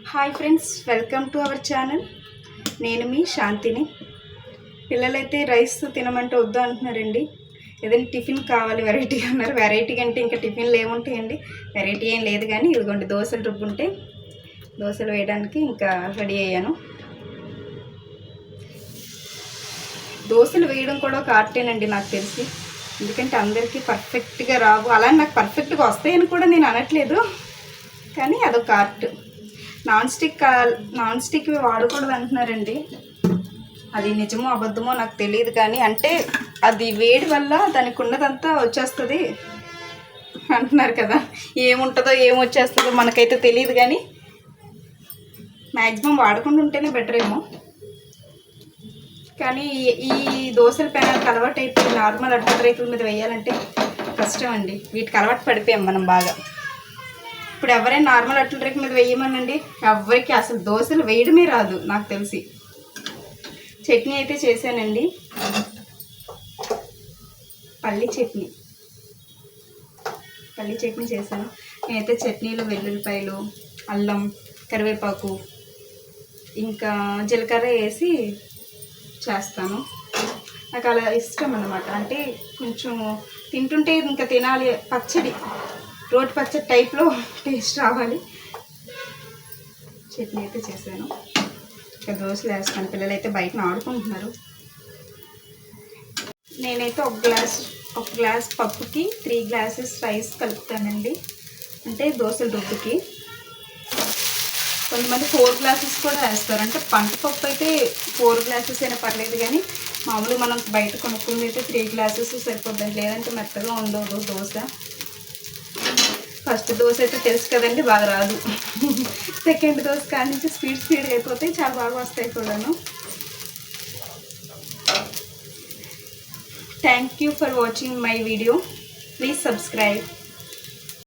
Hi friends, welcome to our channel. నేను మీ శాంతిని. పిల్లలైతే రైస్ తినమంటే వద్దు అంటున్నారండి. ఏదైనా టిఫిన్ కావాలి వెరైటీగా అన్నారు. వెరైటీ అంటే ఇంకా టిఫిన్లు ఏముంటాయండి, వెరైటీ ఏం లేదు. కానీ ఇదిగోండి దోశలు రుబ్బుంటే దోశలు వేయడానికి ఇంకా రెడీ అయ్యాను. దోశలు వేయడం కూడా ఒక ఆర్టేనండి నాకు తెలిసి. ఎందుకంటే అందరికీ పర్ఫెక్ట్గా రావు. అలా నాకు పర్ఫెక్ట్గా వస్తాయని కూడా నేను అనట్లేదు, కానీ అదొక ఆర్ట్. నాన్ స్టిక్ వాడకూడదు అంటున్నారండి. అది నిజమో అబద్ధమో నాకు తెలియదు, కానీ అంటే అది వేడి వల్ల దానికి ఉన్నదంతా వచ్చేస్తుంది అంటున్నారు కదా. ఏముంటుందో ఏమొచ్చేస్తుందో మనకైతే తెలియదు, కానీ మ్యాక్సిమం వాడకుండా ఉంటేనే బెటర్ ఏమో. కానీ ఈ దోశల పెనాలకు అలవాటు అయిపోయి నార్మల్ అట్ల రేకుల మీద వేయాలంటే కష్టం అండి. వీటికి అలవాటు పడిపోయాం మనం బాగా. ఇప్పుడు ఎవరైనా నార్మల్ అట్ల రేకుల మీద వేయమనండి, ఎవరికి అసలు దోశలు వేయడమే రాదు నాకు తెలిసి. చట్నీ అయితే చేశానండి, పల్లీ చట్నీ చేశాను. నేనైతే చట్నీలో వెల్లుల్లిపాయలు, అల్లం, కరివేపాకు, ఇంకా జీలకర్ర వేసి చేస్తాను. నాకు అలా ఇష్టం అన్నమాట. అంటే కొంచెం తింటుంటే ఇంకా తినాలి, పచ్చడి, రోటి పచ్చడి టైప్లో టేస్ట్ రావాలి. చట్నీ అయితే చేశాను. ఇంకా దోశలు వేస్తాను. పిల్లలు అయితే బయటను ఆడుకుంటున్నారు. నేనైతే ఒక గ్లాస్ పప్పుకి 3 గ్లాసెస్ రైస్ కలుపుతానండి. అంటే దోశల రుబ్బుకి. కొంతమంది 4 గ్లాసెస్ కూడా వేస్తారు. అంటే పంట పప్పు అయితే 4 గ్లాసెస్ అయినా పర్లేదు, కానీ మామూలుగా మనం బయట కొనుక్కుంది అయితే 3 గ్లాసెస్ సరిపోద్దండి. లేదంటే మెత్తగా ఉండదు దోశ. ఫస్ట్ దోశ అయితే తెలుసు కదండి, బాగా రాదు. సెకండ్ దోశ కాడి నుంచి స్పీడ్గా అయిపోతాయి, చాలా బాగా వస్తాయి కూడాను. Thank you for watching my video. Please subscribe.